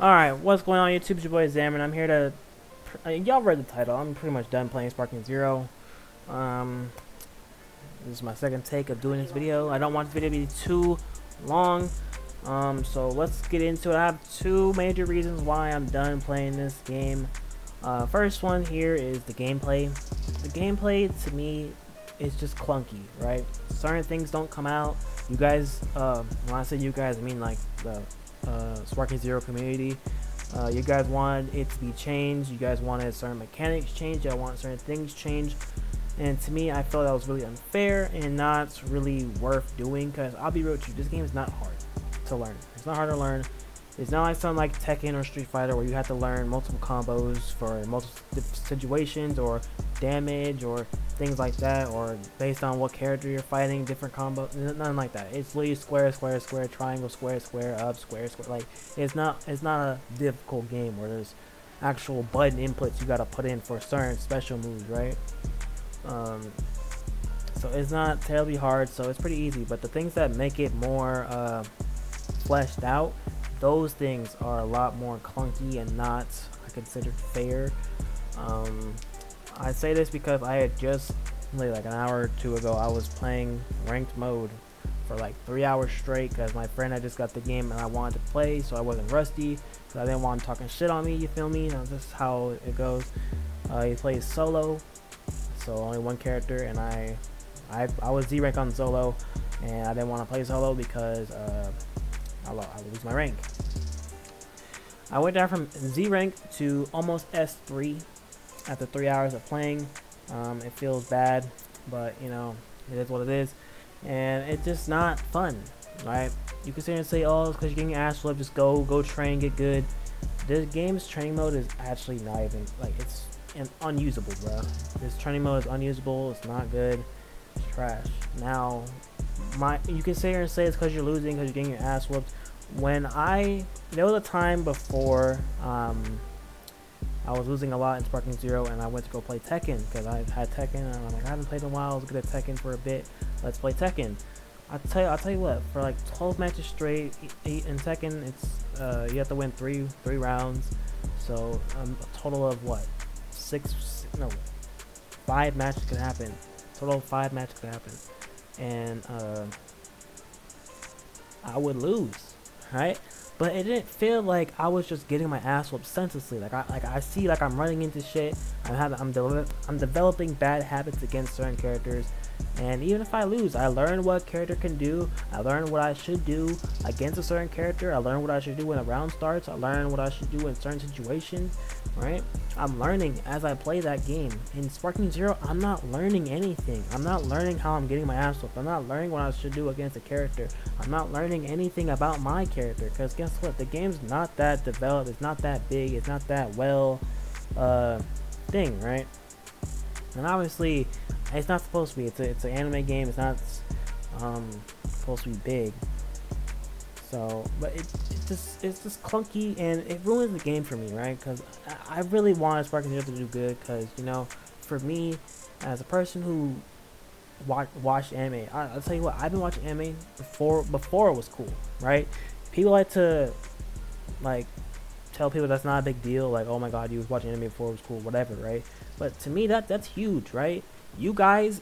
Alright, what's going on YouTube? It's your boy Zam, and I'm here to... y'all read the title. I'm pretty much done playing Sparking Zero. This is my second take of doing this video. I don't want this video to be too long. So let's get into it. I have two major reasons why I'm done playing this game. First one here is the gameplay. The gameplay, to me, is just clunky, right? Certain things don't come out. You guys, when I say you guys, I mean like the Sparking Zero community. You guys wanted it to be changed. You guys wanted certain mechanics changed. You want certain things changed. And to me, I felt that was really unfair and not really worth doing, because I'll be real with you, this game is not hard to learn. It's not hard to learn. It's not like something like Tekken or Street Fighter where you have to learn multiple combos for multiple situations or damage or things like that, or based on what character you're fighting, different combos. Nothing like that. It's literally square, square, square, triangle, square, square, up, square, square. Like it's not a difficult game where there's actual button inputs you gotta put in for certain special moves, right? So it's not terribly hard, so it's pretty easy. But the things that make it more fleshed out, those things are a lot more clunky and not considered fair. I say this because I had just like an hour or two ago, I was playing ranked mode for like 3 hours straight because my friend had just got the game and I wanted to play, so I wasn't rusty, so I didn't want him talking shit on me, you feel me? That's just how it goes. He plays solo, so only one character, and I was Z rank on solo, and I didn't want to play solo because I lose my rank. I went down from Z rank to almost S3 after 3 hours of playing. It feels bad, but you know, it is what it is, and it's just not fun, right? You can sit here and say, oh, it's because you're getting your ass whipped, just go train, get good. This game's training mode is actually not even, like, it's unusable, bro. This training mode is unusable, it's not good, it's trash. Now, you can sit here and say it's because you're losing, because you're getting your ass whooped. There was a time before, I was losing a lot in Sparking Zero, and I went to go play Tekken because I had Tekken, and I'm like, I haven't played in a while. I was good at Tekken for a bit. Let's play Tekken. I'll tell you what. For like 12 matches straight, 8 in Tekken, it's you have to win three rounds. So a total of what? 5 matches could happen. Total of 5 matches could happen, and I would lose, right? But it didn't feel like I was just getting my ass whooped senselessly. I see like I'm running into shit. I'm developing bad habits against certain characters, and even if I lose, I learn what character can do. I learn what I should do against a certain character. I learn what I should do when a round starts. I learn what I should do in certain situations, right? I'm learning as I play that game. In Sparking Zero, I'm not learning anything. I'm not learning how I'm getting my ass whooped. I'm not learning what I should do against a character. I'm not learning anything about my character, because guess what? The game's not that developed. It's not that big. It's not that well thing, right? And obviously, it's not supposed to be. It's an anime game. It's not supposed to be big. So, but it's just clunky, and it ruins the game for me, right? Because I really wanted Sparking Zero to do good, because, you know, for me, as a person who watched anime, I'll tell you what, I've been watching anime before it was cool, right? People like to like tell people that's not a big deal, like, oh my god, you was watching anime before it was cool, whatever, right? But to me, that's huge, right? You guys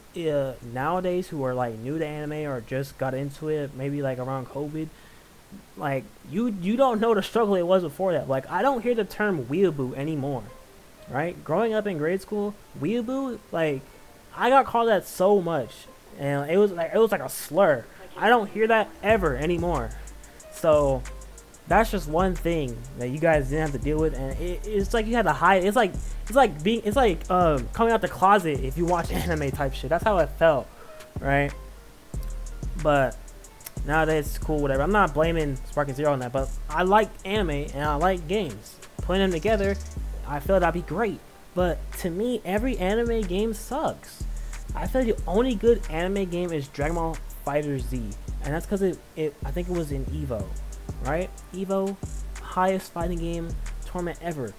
nowadays who are like new to anime or just got into it, maybe like around COVID, like you don't know the struggle it was before that. Like, I don't hear the term weeaboo anymore, right? Growing up in grade school, weeaboo, like, I got called that so much, and it was like a slur. I don't hear that ever anymore. So that's just one thing that you guys didn't have to deal with, and it's like you had to hide. It's like coming out the closet if you watch anime type shit. That's how it felt, right? But nowadays it's cool, whatever. I'm not blaming Sparking Zero on that, but I like anime and I like games. Putting them together, I feel that'd be great. But to me, every anime game sucks. I feel like the only good anime game is Dragon Ball FighterZ, and that's because I think it was in Evo, right? Evo, highest fighting game tournament ever.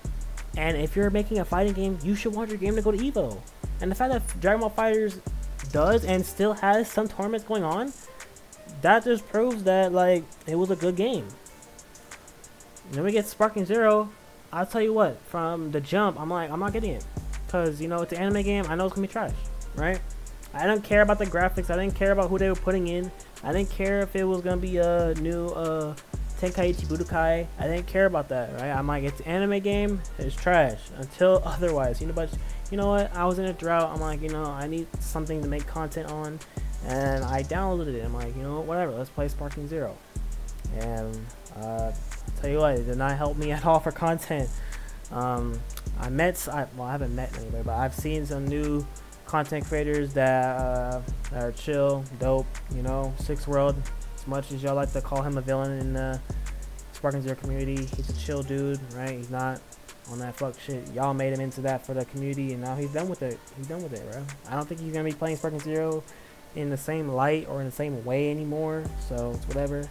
And if you're making a fighting game, you should want your game to go to Evo. And the fact that Dragon Ball FighterZ does and still has some tournaments going on, that just proves that, like, it was a good game. And then we get Sparking Zero. I'll tell you what, from the jump, I'm like, I'm not getting it. Because, you know, it's an anime game. I know it's going to be trash, right? I don't care about the graphics. I didn't care about who they were putting in. I didn't care if it was going to be a new Tenkaichi Budokai. I didn't care about that, right? I'm like, it's an anime game. It's trash until otherwise. You know, but you know what? I was in a drought. I'm like, you know, I need something to make content on. And I downloaded it. I'm like, you know what? Whatever. Let's play Sparking Zero. And I'll tell you what, it did not help me at all for content. I haven't met anybody, but I've seen some new content creators that are chill, dope, you know. Six World, as much as y'all like to call him a villain in the Sparking Zero community, he's a chill dude, right? He's not on that fuck shit. Y'all made him into that for the community, and now he's done with it. He's done with it, bro. I don't think he's gonna be playing Sparking Zero in the same light or in the same way anymore, so it's whatever.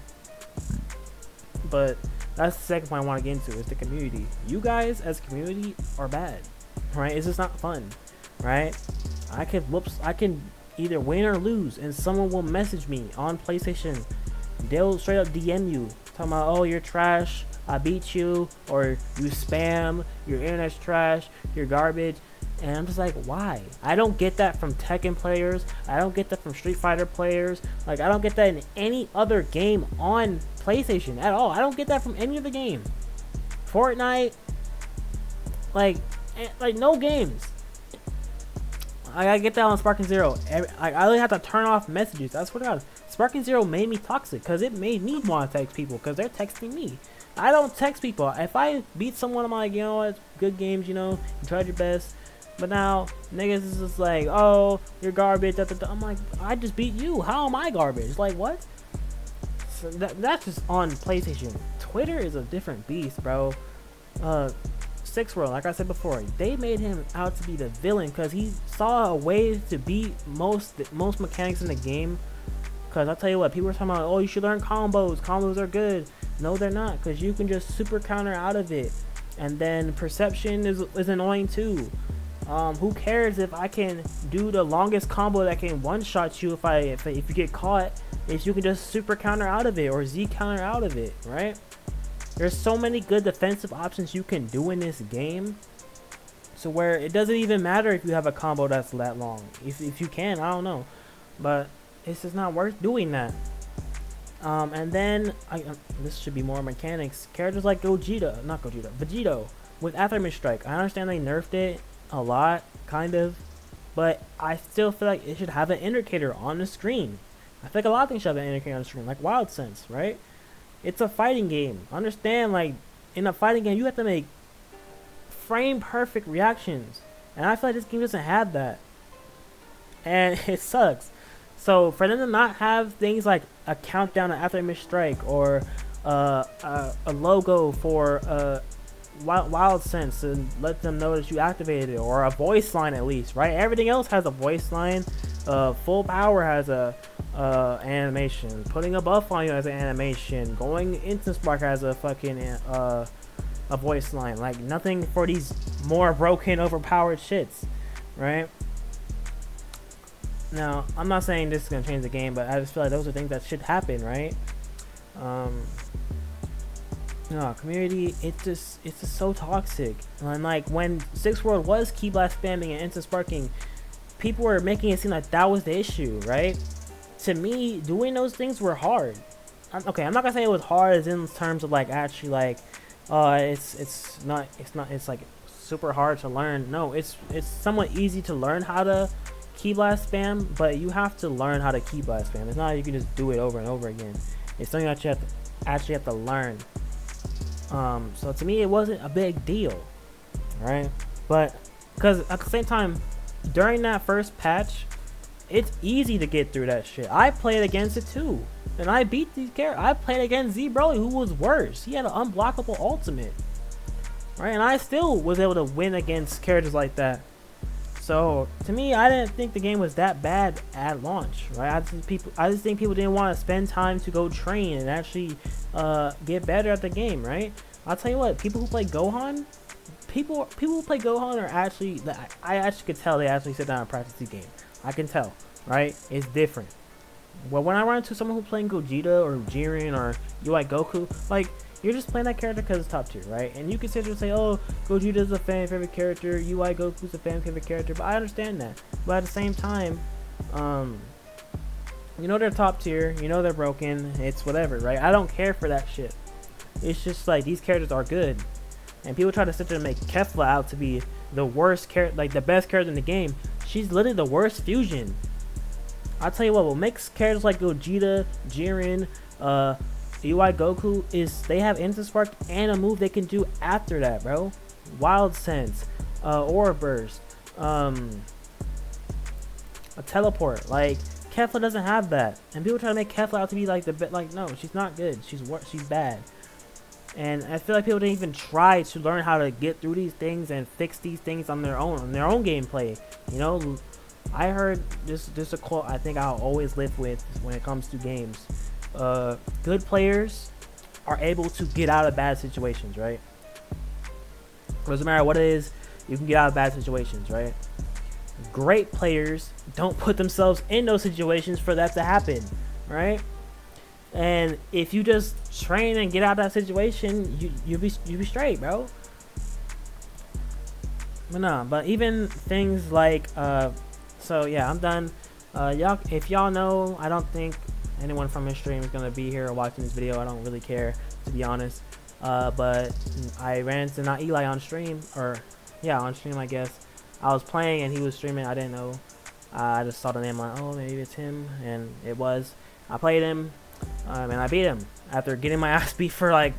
But that's the second point I want to get into, is the community. You guys as a community are bad, right? It's just not fun, right? I can either win or lose, and someone will message me on PlayStation. They'll straight up DM you, talking about, oh, you're trash, I beat you, or you spam, your internet's trash, you're garbage. And I'm just like, why? I don't get that from Tekken players. I don't get that from Street Fighter players. Like, I don't get that in any other game on PlayStation at all. I don't get that from any other game. Fortnite, like no games. I get that on Sparking Zero. I really have to turn off messages. I swear to God, Sparking Zero made me toxic because it made me want to text people because they're texting me. I don't text people. If I beat someone, I'm like, you know what, good games, you know, you tried your best. But now, niggas is just like, oh, you're garbage. Da, da, da. I'm like, I just beat you. How am I garbage? Like, what? So that's just on PlayStation. Twitter is a different beast, bro. Six World, like I said before, they made him out to be the villain because he saw a way to beat most mechanics in the game. Because I'll tell you what, people are talking about, oh, you should learn combos. Combos are good. No, they're not, because you can just super counter out of it. And then perception is annoying too. Who cares if I can do the longest combo that can one-shot you if you get caught, if you can just super counter out of it or Z counter out of it, right? There's so many good defensive options you can do in this game, so where it doesn't even matter if you have a combo that's that long. If you can, I don't know, but it's just not worth doing that. And then this should be more mechanics. Characters like Vegito with Aftermath Strike. I understand they nerfed it a lot, kind of, but I still feel like it should have an indicator on the screen. I think a lot of things should have an indicator on the screen, like Wild Sense, right? It's a fighting game. Understand, like, in a fighting game, you have to make frame perfect reactions, and I feel like this game doesn't have that, and it sucks. So for them to not have things like a countdown after a missed strike, or a logo for Wild Sense and let them know that you activated it, or a voice line at least, right? Everything else has a voice line. Full Power has a animation. Putting a buff on you has an animation. Going Instant Spark has a fucking a voice line. Like, nothing for these more broken, overpowered shits, right? Now, I'm not saying this is gonna change the game, but I just feel like those are things that should happen, right? No, community, it's just so toxic. And like when Six World was key blast spamming and instant sparking, people were making it seem like that was the issue, right? To me, doing those things were hard. I'm not gonna say it was hard as in terms of like actually like, it's like super hard to learn. No, it's somewhat easy to learn how to key blast spam, but you have to learn how to key blast spam. It's not like you can just do it over and over again. It's something that you actually have to learn. So to me, it wasn't a big deal, right? But because at the same time, during that first patch, it's easy to get through that shit. I played against it too, and I beat these characters. I played against Z Broly, who was worse. He had an unblockable ultimate, right? And I still was able to win against characters like that. So to me, I didn't think the game was that bad at launch, right? I just think people didn't want to spend time to go train and actually get better at the game, right? I'll tell you what, people who play Gohan, people who play Gohan are actually, I actually could tell they actually sit down and practice the game. I can tell, right? It's different. Well, when I run into someone who's playing Gogeta or Jiren or UI Goku, like, you're just playing that character because it's top tier, right? And you can sit there and say, oh, Gogeta's a fan favorite character, UI Goku's a fan favorite character, but I understand that. But at the same time, you know they're top tier, you know they're broken, it's whatever, right? I don't care for that shit. It's just like these characters are good, and people try to sit there and make Kefla out to be the worst character, like the best character in the game. She's literally the worst fusion. I'll tell you what makes characters like Gogeta, Jiren, UI Goku is they have Instant Spark and a move they can do after that, bro. Wild Sense, Aura Burst, a Teleport. Like Kefla doesn't have that, and people try to make Kefla out to be like the like no, she's not good. She's bad. And I feel like people didn't even try to learn how to get through these things and fix these things on their own gameplay. You know, I heard this a quote I think I'll always live with when it comes to games. Good players are able to get out of bad situations, right? Doesn't matter what it is, you can get out of bad situations, right? Great players don't put themselves in those situations for that to happen, right? And if you just train and get out of that situation, you'll be straight, bro. But even things like so yeah, I'm done. Y'all, if y'all know, I don't think anyone from his stream is gonna be here watching this video. I don't really care, to be honest. But I ran into not Eli on stream, or yeah, on stream I guess. I was playing and he was streaming. I didn't know. I just saw the name like, oh, maybe it's him, and it was. I played him, and I beat him after getting my ass beat for like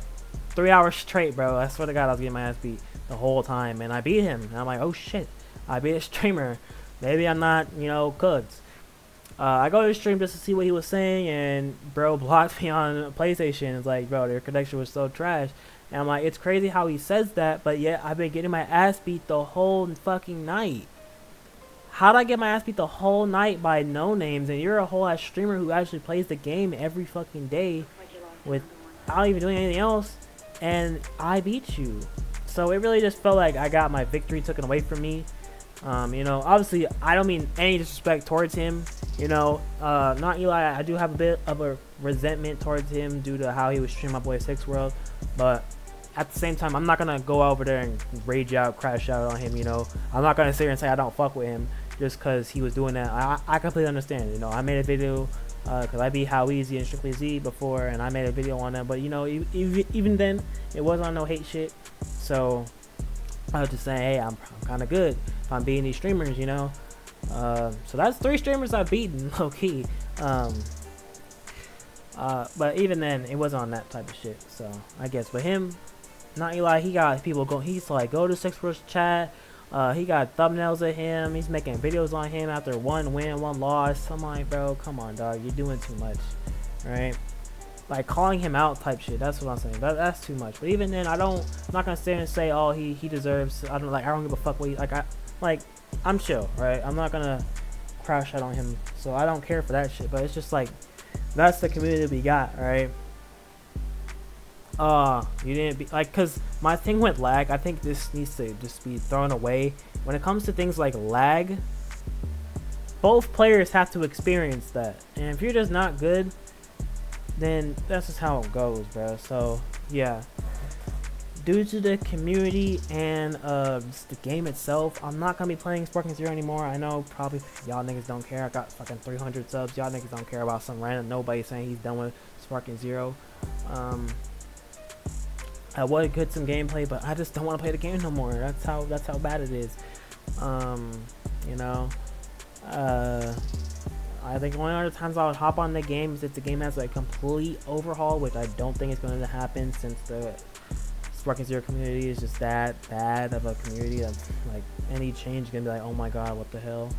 3 hours straight, bro. I swear to God, I was getting my ass beat the whole time, and I beat him. And I'm like, oh shit, I beat a streamer. Maybe I'm not, you know, cooked. I go to the stream just to see what he was saying, and bro blocked me on PlayStation. It's like, bro, their connection was so trash. And I'm like, it's crazy how he says that, but yet I've been getting my ass beat the whole fucking night. How'd I get my ass beat the whole night by no names, and you're a whole ass streamer who actually plays the game every fucking day without even doing anything else, and I beat you? So it really just felt like I got my victory taken away from me. You know, obviously I don't mean any disrespect towards him. You know, not Eli, I do have a bit of a resentment towards him due to how he was streaming my boy Six World, but at the same time, I'm not gonna go over there and rage out, crash out on him. You know, I'm not gonna sit here and say I don't fuck with him just because he was doing that. I completely understand. You know, I made a video because I beat How Easy and Strictly Z before, and I made a video on that. But you know, even then, it wasn't on no hate shit. So I was just saying, hey, I'm kind of good if I'm beating these streamers. You know, so that's 3 streamers I've beaten, low key. But even then, it wasn't on that type of shit. So I guess, but him. Not Eli, he got people going. He's like, go to Six World's chat. He got thumbnails of him. He's making videos on him after 1 win, 1 loss. I'm like, bro, come on, dog. You're doing too much, right? Like calling him out type shit. That's what I'm saying. That's too much. But even then, I'm not gonna stand and say, oh, he deserves. I don't give a fuck what he I'm chill, right? I'm not gonna crash out on him. So I don't care for that shit. But it's just like, that's the community we got, right? You didn't be like, cause my thing went lag. I think this needs to just be thrown away. When it comes to things like lag, both players have to experience that, and if you're just not good, then that's just how it goes, bro. So yeah, due to the community and just the game itself, I'm not gonna be playing Sparking Zero anymore. I know probably y'all niggas don't care. I got fucking 300 subs. Y'all niggas don't care about some random nobody saying he's done with Sparking Zero. I would get some gameplay, but I just don't want to play the game no more. That's how bad it is. You know, I think one other times I would hop on the game is if the game has a complete overhaul, which I don't think is going to happen since the Sparking Zero community is just that bad of a community that like any change is gonna be like, oh my god, what the hell.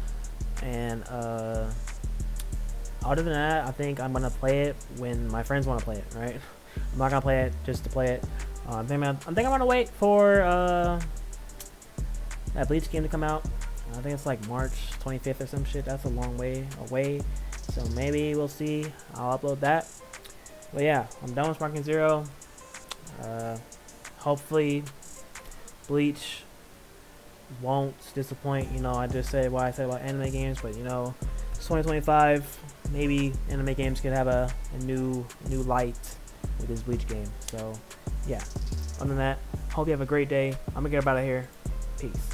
And other than that, I think I'm gonna play it when my friends want to play it, right? I'm not gonna play it just to play it. I think I'm gonna wait for that Bleach game to come out. I think it's like March 25th or some shit. That's a long way away, so maybe we'll see. I'll upload that. But yeah, I'm done with Sparking Zero. Hopefully Bleach won't disappoint. You know, I just said what I said about anime games, but you know, it's 2025. Maybe anime games could have a new light with this Bleach game. So yeah. Other than that, hope you have a great day. I'm gonna get up out of here. Peace.